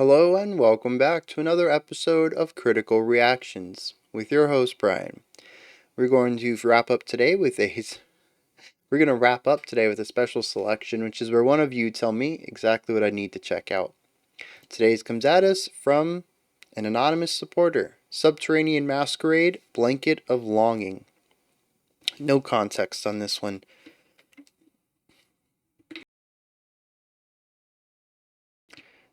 Hello and welcome back to another episode of Critical Reactions with your host Bryan. We're going to wrap up today with a special selection, which is where one of you tell me exactly what I need to check out. Today's comes at us from an anonymous supporter, Subterranean Masquerade, Blanket of Longing. No context on this one.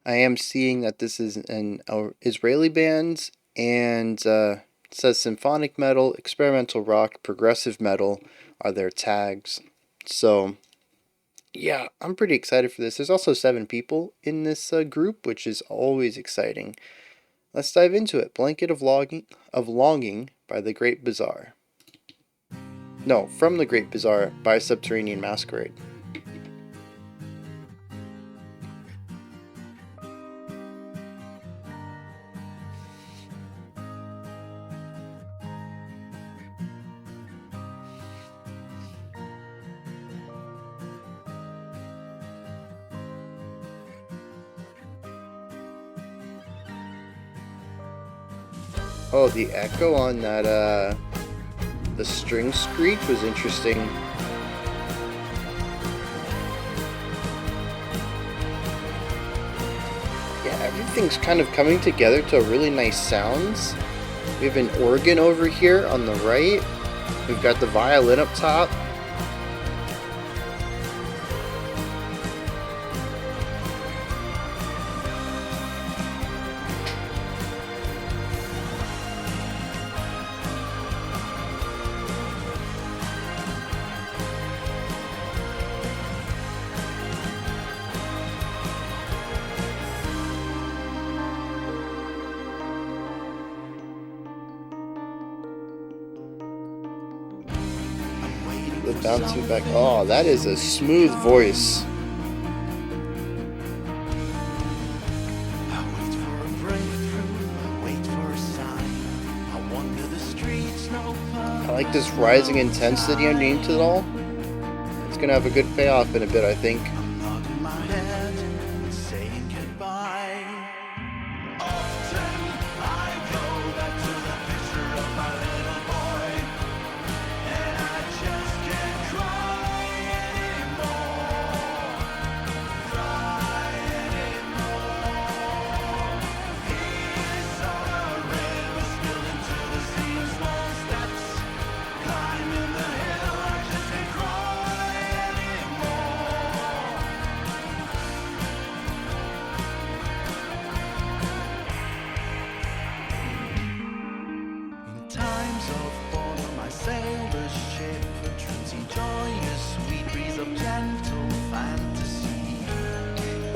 I am seeing that this is an Israeli band, and it says symphonic metal, experimental rock, progressive metal are their tags. So, yeah, I'm pretty excited for this. There's also 7 people in this group, which is always exciting. Let's dive into it. Blanket of Longing by The Great Bazaar. No, From the Great Bazaar by Subterranean Masquerade. Oh, the echo on that, the string screech was interesting. Yeah, everything's kind of coming together to really nice sounds. We have an organ over here on the right. We've got the violin up top. The bouncing back. Oh, that is a smooth voice. I like this rising intensity underneath it all. It's gonna have a good payoff in a bit, I think.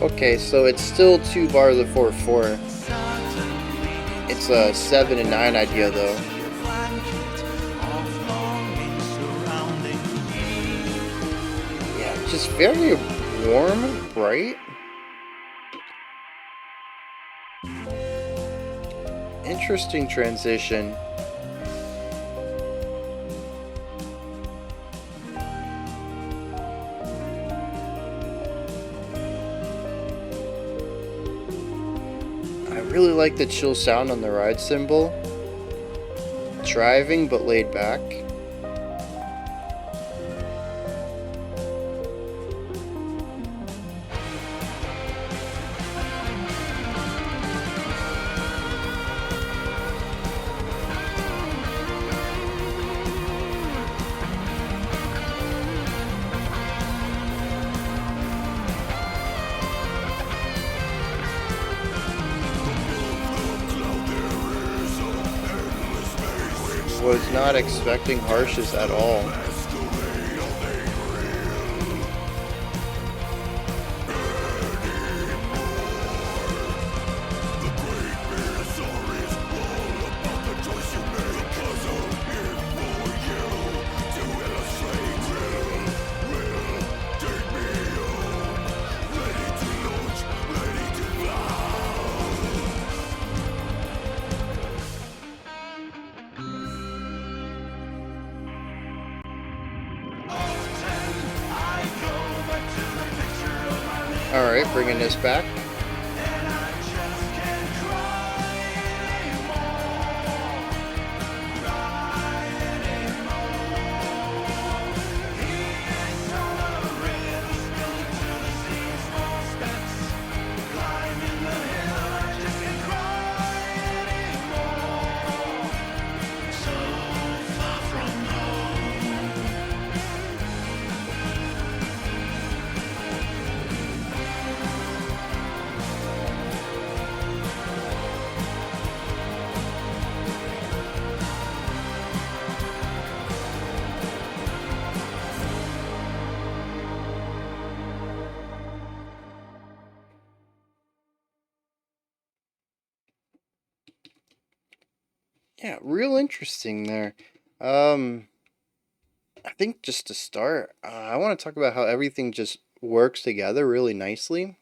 Okay, so it's still 2 bars of 4/4. It's a 7 and 9 idea though. Yeah, just very warm, bright. Interesting transition. I really like the chill sound on the ride cymbal. Driving but laid back. Was not expecting harshness at all. Alright, bringing this back. Yeah, real interesting there. Um, I think just to start, I want to talk about how everything just works together really nicely,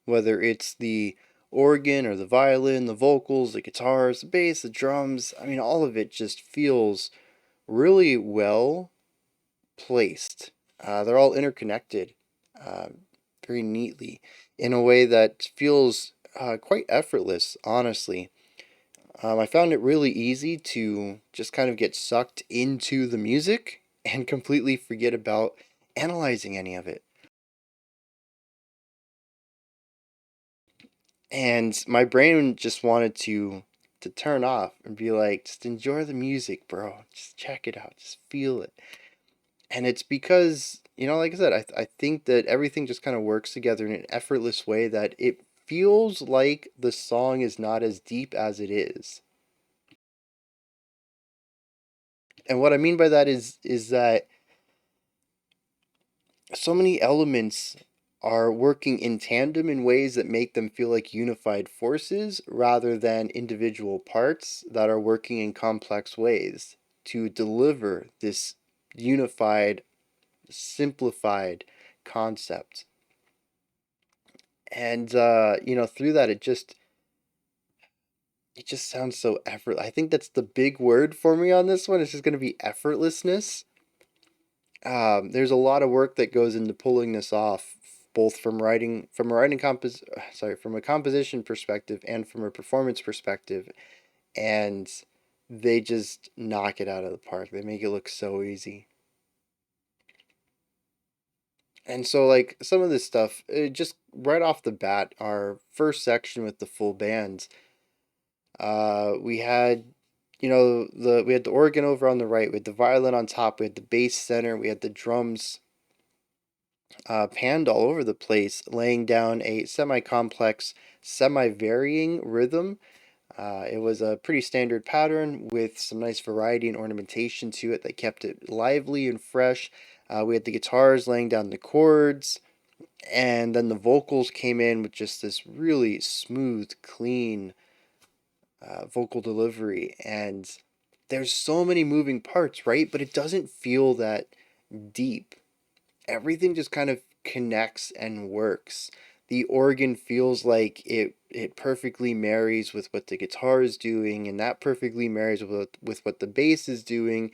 whether it's the organ or the violin, the vocals, the guitars, the bass, the drums. I mean, all of it just feels really well placed. They're all interconnected uh, very neatly in a way that feels quite effortless, honestly. I found it really easy to just kind of get sucked into the music and completely forget about analyzing any of it. And my brain just wanted to turn off and be like, just enjoy the music, bro. Just check it out. Just feel it. And it's because, like I said, I think that everything just kind of works together in an effortless way that it feels like the song is not as deep as it is. And what I mean by that is that so many elements are working in tandem in ways that make them feel like unified forces rather than individual parts that are working in complex ways to deliver this unified, simplified concept. And through that it just sounds so effort. I think that's the big word for me on this one. It's just going to be effortlessness. There's a lot of work that goes into pulling this off, both from a composition perspective and from a performance perspective, and they just knock it out of the park. They make it look so easy. And so, like some of this stuff, just right off the bat, our first section with the full bands, we had, we had the organ over on the right, we had the violin on top, we had the bass center, we had the drums panned all over the place, laying down a semi complex, semi varying rhythm. It was a pretty standard pattern with some nice variety and ornamentation to it that kept it lively and fresh. We had the guitars laying down the chords, and then the vocals came in with just this really smooth, clean vocal delivery. And there's so many moving parts, right? But it doesn't feel that deep. Everything just kind of connects and works. The organ feels like it perfectly marries with what the guitar is doing, and that perfectly marries with what the bass is doing.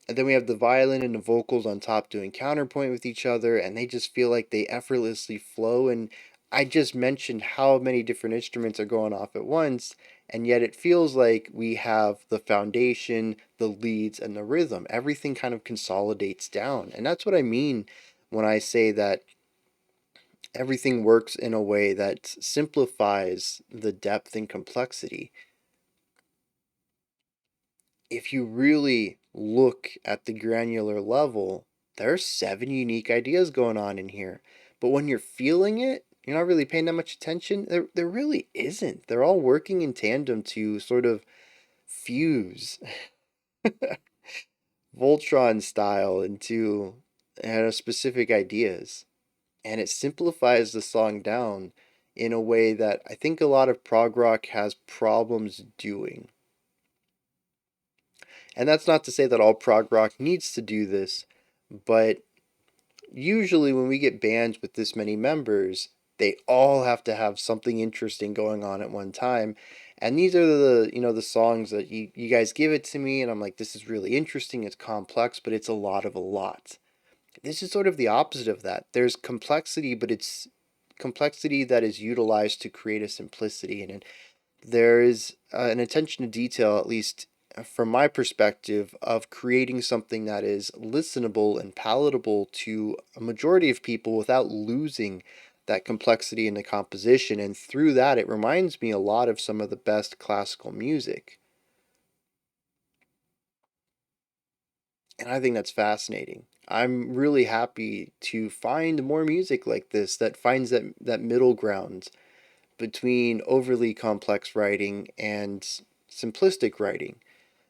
And then we have the violin and the vocals on top doing counterpoint with each other, and they just feel like they effortlessly flow. And I just mentioned how many different instruments are going off at once, and yet it feels like we have the foundation, the leads, and the rhythm. Everything kind of consolidates down. And that's what I mean when I say that everything works in a way that simplifies the depth and complexity. If you really look at the granular level, there's 7 unique ideas going on in here. But when you're feeling it, you're not really paying that much attention. There really isn't. They're all working in tandem to sort of fuse Voltron style into specific ideas. And it simplifies the song down in a way that I think a lot of prog rock has problems doing. And that's not to say that all prog rock needs to do this, but usually when we get bands with this many members, they all have to have something interesting going on at one time. And these are the songs that you guys give it to me and I'm like, this is really interesting, it's complex, but it's a lot of a lot. This is sort of the opposite of that. There's complexity, but it's complexity that is utilized to create a simplicity. And there is an attention to detail, at least from my perspective, of creating something that is listenable and palatable to a majority of people without losing that complexity in the composition. And through that, it reminds me a lot of some of the best classical music. And I think that's fascinating. I'm really happy to find more music like this that finds that middle ground between overly complex writing and simplistic writing.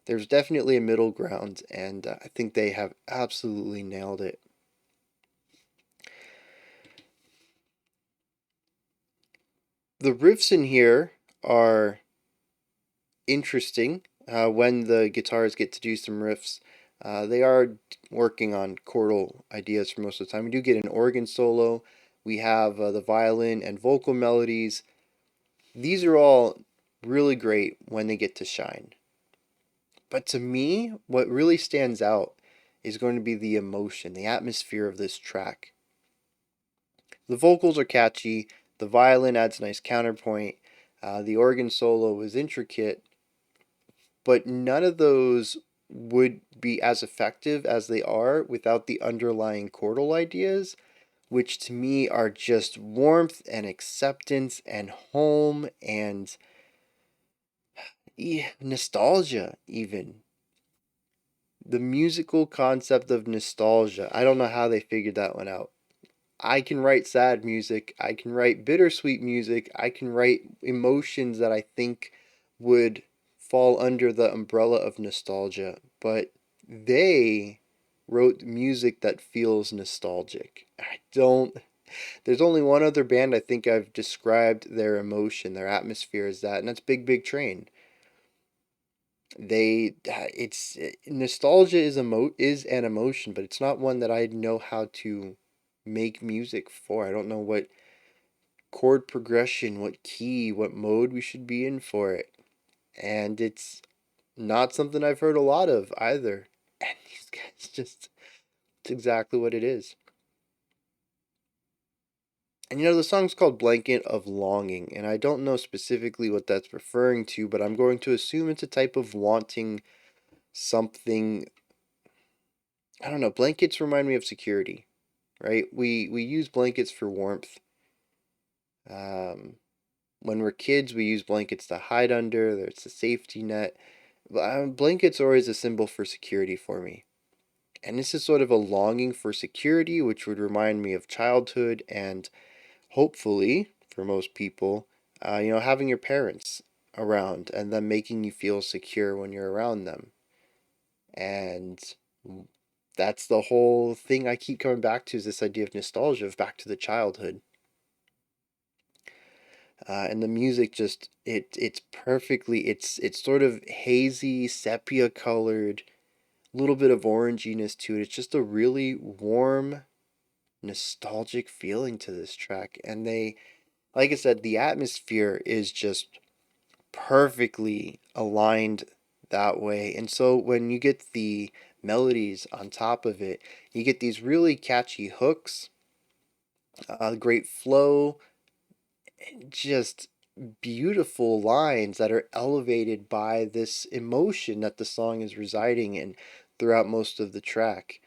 There's definitely a middle ground, and I think they have absolutely nailed it. The riffs in here are interesting when the guitars get to do some riffs. They are working on chordal ideas for most of the time. We do get an organ solo. We have the violin and vocal melodies. These are all really great when they get to shine. But to me, what really stands out is going to be the emotion, the atmosphere of this track. The vocals are catchy, the violin adds a nice counterpoint, the organ solo is intricate, but none of those would be as effective as they are without the underlying chordal ideas, which to me are just warmth and acceptance and home and nostalgia, even. The musical concept of nostalgia. I don't know how they figured that one out. I can write sad music, I can write bittersweet music, I can write emotions that I think would fall under the umbrella of nostalgia, but they wrote music that feels nostalgic. I don't There's only one other band I think I've described their emotion, their atmosphere as that, and that's Big Big Train. It's nostalgia is an emotion, but it's not one that I know how to make music for. I don't know what chord progression, what key, what mode we should be in for it. And it's not something I've heard a lot of either. And these guys just, it's exactly what it is. And the song's called Blanket of Longing, and I don't know specifically what that's referring to, but I'm going to assume it's a type of wanting something. I don't know. Blankets remind me of security, right? We use blankets for warmth. Um, when we're kids, we use blankets to hide under. There's a safety net. Blankets are always a symbol for security for me. And this is sort of a longing for security, which would remind me of childhood and hopefully, for most people, having your parents around and them making you feel secure when you're around them. And that's the whole thing I keep coming back to, is this idea of nostalgia, of back to the childhood. And the music just it's perfectly it's sort of hazy, sepia colored, a little bit of oranginess to it. It's just a really warm, nostalgic feeling to this track. And like I said, the atmosphere is just perfectly aligned that way. And so when you get the melodies on top of it, you get these really catchy hooks, great flow, just beautiful lines that are elevated by this emotion that the song is residing in throughout most of the track.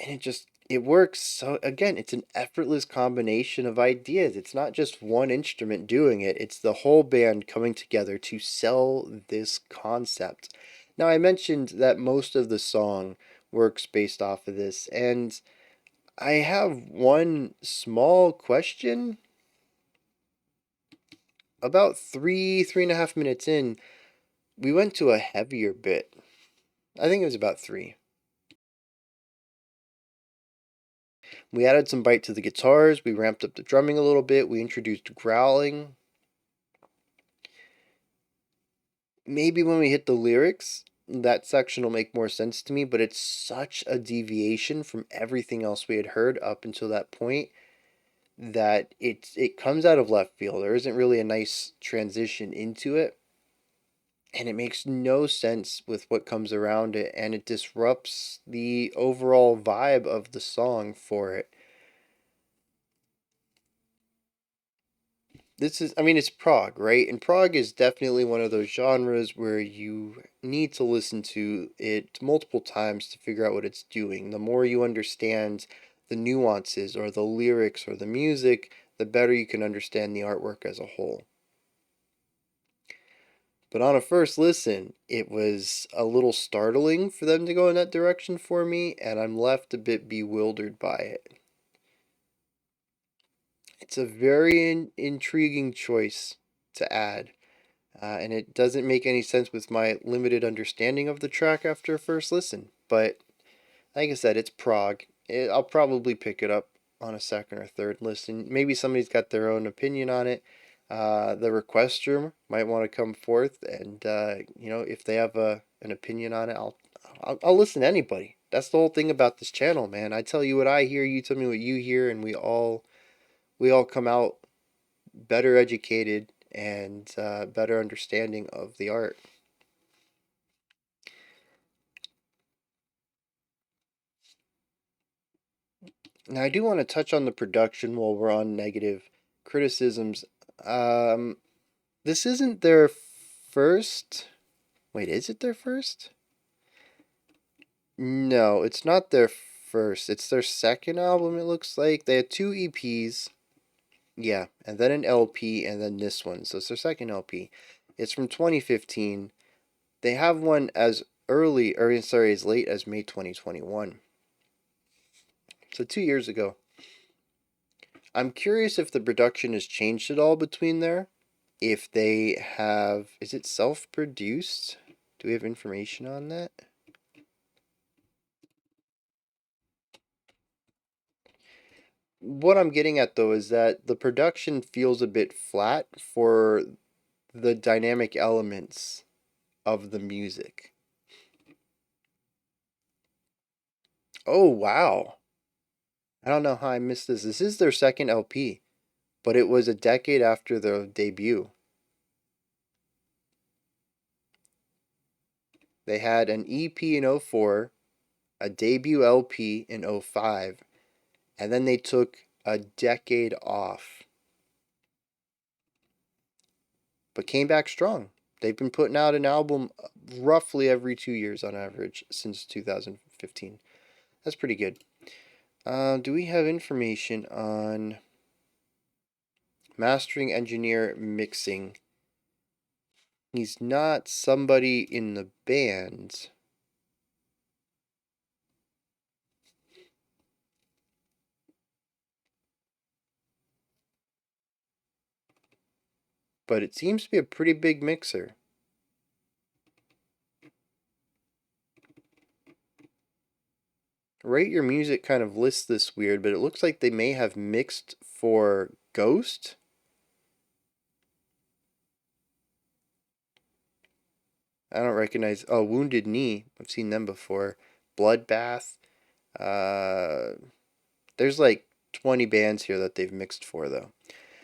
And it works. So again, it's an effortless combination of ideas. It's not just one instrument doing it, it's the whole band coming together to sell this concept. Now, I mentioned that most of the song works based off of this, and I have one small question. About 3.5 minutes in, we went to a heavier bit. I think it was about three. We added some bite to the guitars, we ramped up the drumming a little bit, we introduced growling. Maybe when we hit the lyrics, that section will make more sense to me, but it's such a deviation from everything else we had heard up until that point that it comes out of left field. There isn't really a nice transition into it, and it makes no sense with what comes around it, and it disrupts the overall vibe of the song for it. It's prog, right? And prog is definitely one of those genres where you need to listen to it multiple times to figure out what it's doing. The more you understand the nuances or the lyrics or the music, the better you can understand the artwork as a whole. But on a first listen, it was a little startling for them to go in that direction for me, and I'm left a bit bewildered by it. It's a very intriguing choice to add. And it doesn't make any sense with my limited understanding of the track after first listen. But like I said, it's prog. I'll probably pick it up on a second or third listen. Maybe somebody's got their own opinion on it. The requester might want to come forth, and if they have an opinion on it, I'll listen to anybody. That's the whole thing about this channel, man. I tell you what I hear, you tell me what you hear, and we all come out better educated and better understanding of the art. Now, I do want to touch on the production while we're on negative criticisms. Um, this isn't their first. Wait, is it their first? No, it's not their first. It's their second album, it looks like. They had two EPs. Yeah, and then an LP, and then this one. So it's their second LP. It's from 2015. They have one as early, or sorry, as late as May 2021. So 2 years ago. I'm curious if the production has changed at all between there. If they have, is it self-produced? Do we have information on that? What I'm getting at though is that the production feels a bit flat for the dynamic elements of the music. Oh, wow. I don't know how I missed this. This is their second LP, but it was a decade after their debut. They had an EP in '04, a debut LP in '05, and then they took a decade off, but came back strong. They've been putting out an album roughly every 2 years on average since 2015. That's pretty good. Do we have information on mastering, engineer, mixing? He's not somebody in the band. But it seems to be a pretty big mixer. Rate Your Music kind of lists this weird, but it looks like they may have mixed for Ghost. I don't recognize. Oh, Wounded Knee. I've seen them before. Bloodbath. Uh, there's like 20 bands here that they've mixed for, though.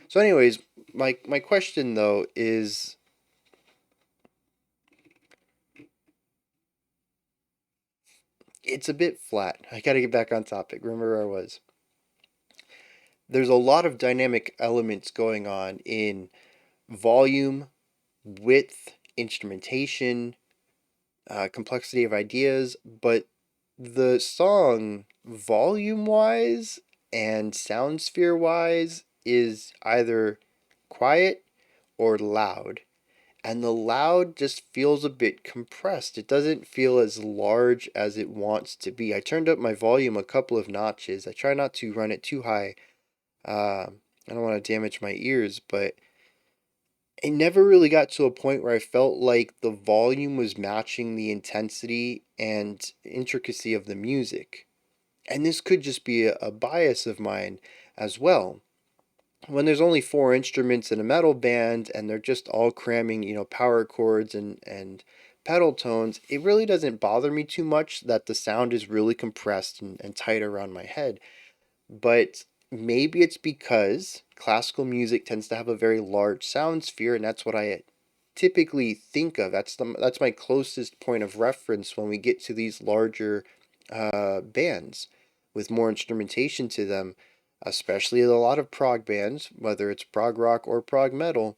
So, anyways, my question though is, it's a bit flat. I got to get back on topic. Remember where I was. There's a lot of dynamic elements going on in volume, width, instrumentation, complexity of ideas, but the song, volume wise and sound sphere wise, is either quiet or loud. And the loud just feels a bit compressed. It doesn't feel as large as it wants to be. I turned up my volume a couple of notches. I try not to run it too high. I don't want to damage my ears, but it never really got to a point where I felt like the volume was matching the intensity and intricacy of the music. And this could just be a bias of mine as well. When there's only four instruments in a metal band and they're just all cramming, power chords and pedal tones, it really doesn't bother me too much that the sound is really compressed and tight around my head. But maybe it's because classical music tends to have a very large sound sphere, and that's what I typically think of. That's my closest point of reference when we get to these larger bands with more instrumentation to them, especially a lot of prog bands, whether it's prog rock or prog metal.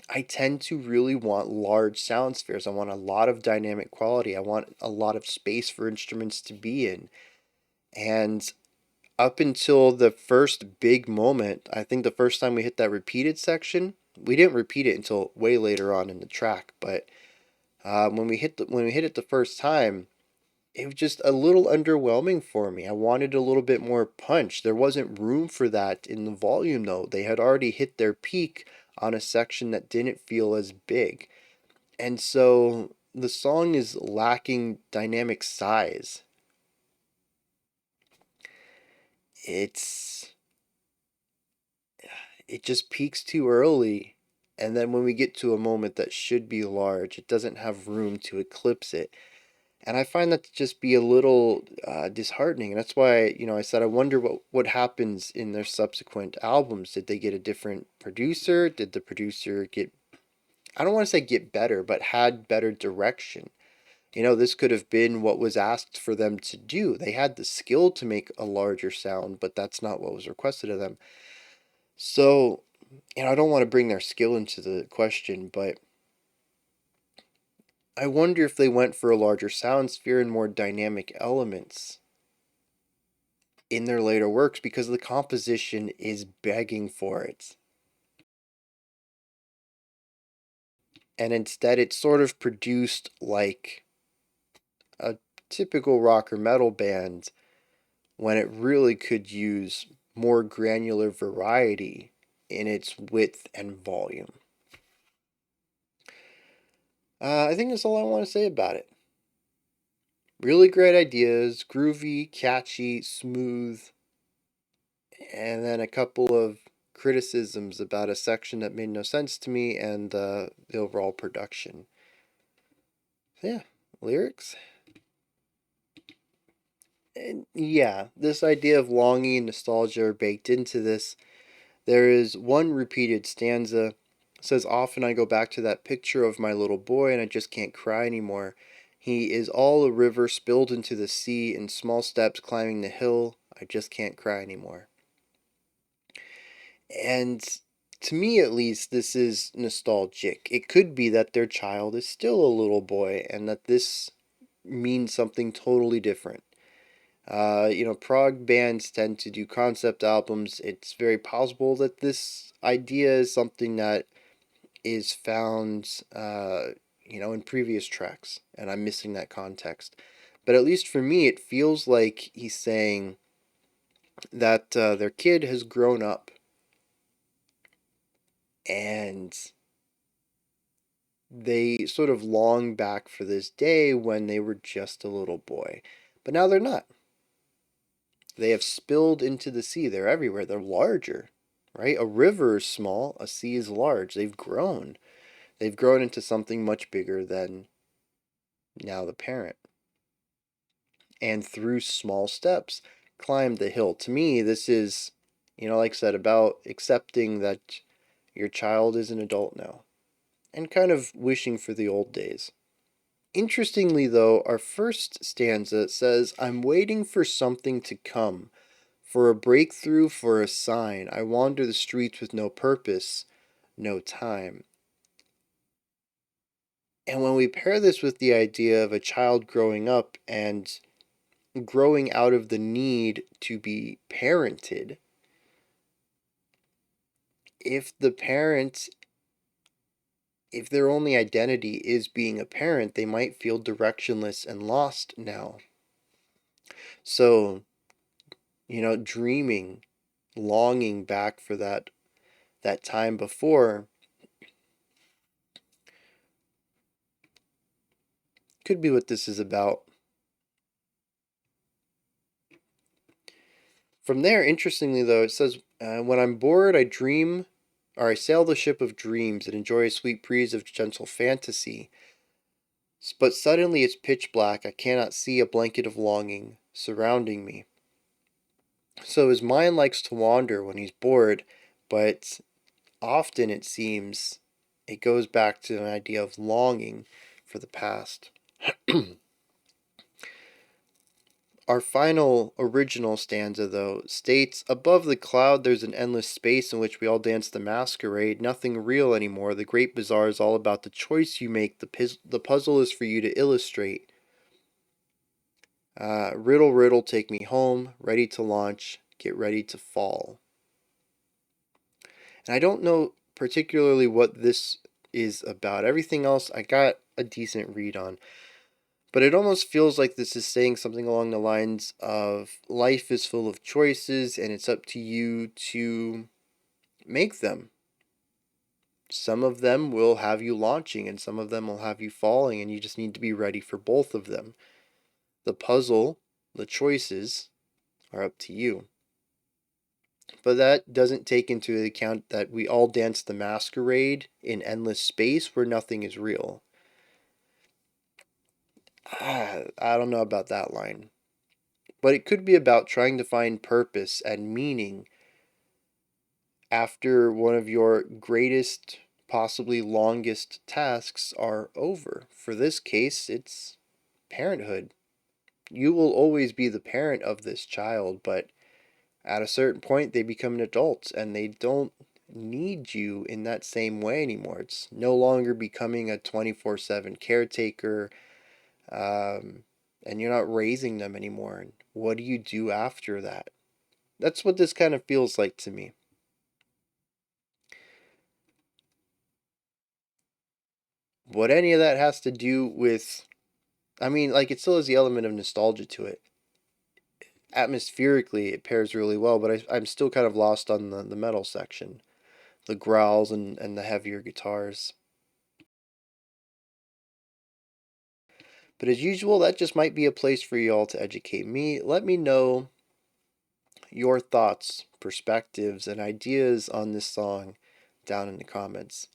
I tend to really want large sound spheres. I want a lot of dynamic quality. I want a lot of space for instruments to be in. And up until the first big moment, I think the first time we hit that repeated section, we didn't repeat it until way later on in the track. But when we hit it the first time, it was just a little underwhelming for me. I wanted a little bit more punch. There wasn't room for that in the volume though. They had already hit their peak on a section that didn't feel as big, and so the song is lacking dynamic size. It's it just peaks too early. And then when we get to a moment that should be large, it doesn't have room to eclipse it. And I find that to just be a little disheartening. And that's why, I said I wonder what happens in their subsequent albums. Did they get a different producer? Did the producer get, I don't want to say get better, but had better direction? This could have been what was asked for them to do. They had the skill to make a larger sound, but that's not what was requested of them. So, I don't want to bring their skill into the question, but I wonder if they went for a larger sound sphere and more dynamic elements in their later works because the composition is begging for it. And instead, it's sort of produced like a typical rock or metal band when it really could use more granular variety in its width and volume. I think that's all I want to say about it. Really great ideas, groovy, catchy, smooth, and then a couple of criticisms about a section that made no sense to me and the overall production. So yeah, lyrics. And yeah, this idea of longing and nostalgia are baked into this. There is one repeated stanza. It says, "Often I go back to that picture of my little boy and I just can't cry anymore. He is all a river spilled into the sea in small steps climbing the hill. I just can't cry anymore." And to me, at least, this is nostalgic. It could be that their child is still a little boy and that this means something totally different. Prog bands tend to do concept albums. It's very possible that this idea is something that is found, in previous tracks, and I'm missing that context. But at least for me, it feels like he's saying that their kid has grown up and they sort of long back for this day when they were just a little boy. But now they're not. They have spilled into the sea. They're everywhere. They're larger, right? A river is small, a sea is large. They've grown. They've grown into something much bigger than now the parent. And through small steps, climbed the hill. To me, this is, like I said, about accepting that your child is an adult now and kind of wishing for the old days. Interestingly, though, our first stanza says, "I'm waiting for something to come, for a breakthrough, for a sign. I wander the streets with no purpose, no time." And when we pair this with the idea of a child growing up and growing out of the need to be parented, if the parent, if their only identity is being a parent, they might feel directionless and lost now. So, dreaming, longing back for that time before could be what this is about. From there, interestingly though, it says, "When I'm bored, I dream, or I sail the ship of dreams and enjoy a sweet breeze of gentle fantasy. But suddenly it's pitch black. I cannot see a blanket of longing surrounding me." So his mind likes to wander when he's bored, but often it seems it goes back to an idea of longing for the past. Our final original stanza, though, states, "Above the cloud there's an endless space in which we all dance the masquerade. Nothing real anymore. The great bazaar is all about the choice you make. The puzzle is for you to illustrate. Riddle, riddle, take me home. Ready to launch. Get ready to fall." And I don't know particularly what this is about. Everything else I got a decent read on. But it almost feels like this is saying something along the lines of life is full of choices and it's up to you to make them. Some of them will have you launching and some of them will have you falling, and you just need to be ready for both of them. The puzzle, the choices, are up to you. but that doesn't take into account that we all dance the masquerade in endless space where nothing is real. I don't know about that line. But it could be about trying to find purpose and meaning after one of your greatest, possibly longest tasks are over. For this case, it's parenthood. You will always be the parent of this child, but at a certain point, they become an adult and they don't need you in that same way anymore. It's no longer becoming a 24/7 caretaker, um, and you're not raising them anymore. And what do you do after that? That's what this kind of feels like to me. What any of that has to do with, I mean, like, it still has the element of nostalgia to it. Atmospherically, it pairs really well, but I'm still kind of lost on the metal section, the growls and the heavier guitars. But as usual, that just might be a place for you all to educate me. Let me know your thoughts, perspectives, and ideas on this song down in the comments.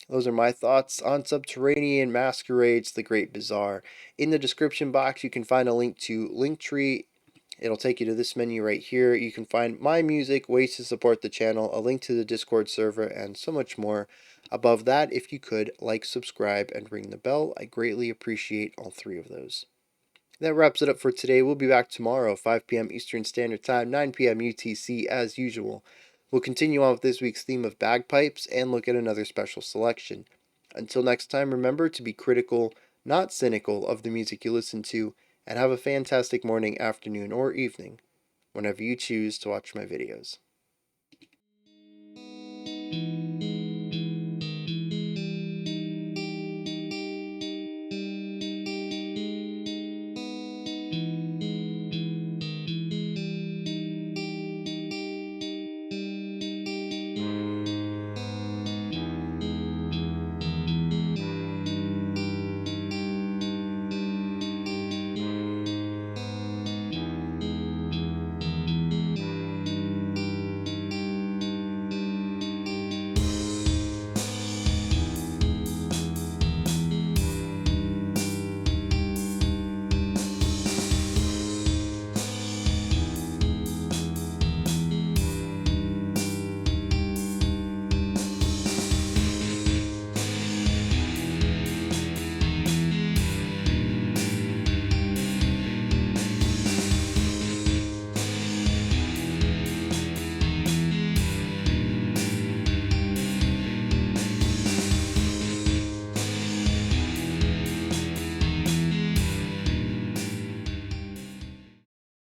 Those are my thoughts on Subterranean Masquerades The Great Bazaar. In the description box, you can find a link to Linktree. It'll take you to this menu right here. You can find my music, ways to support the channel, a link to the Discord server, and so much more. Above that, if you could, like, subscribe, and ring the bell, I greatly appreciate all three of those. That wraps it up for today. We'll be back tomorrow, 5 p.m. Eastern Standard Time, 9 p.m. UTC, as usual. We'll continue on with this week's theme of bagpipes and look at another special selection. Until next time, remember to be critical, not cynical, of the music you listen to, and have a fantastic morning, afternoon, or evening whenever you choose to watch my videos.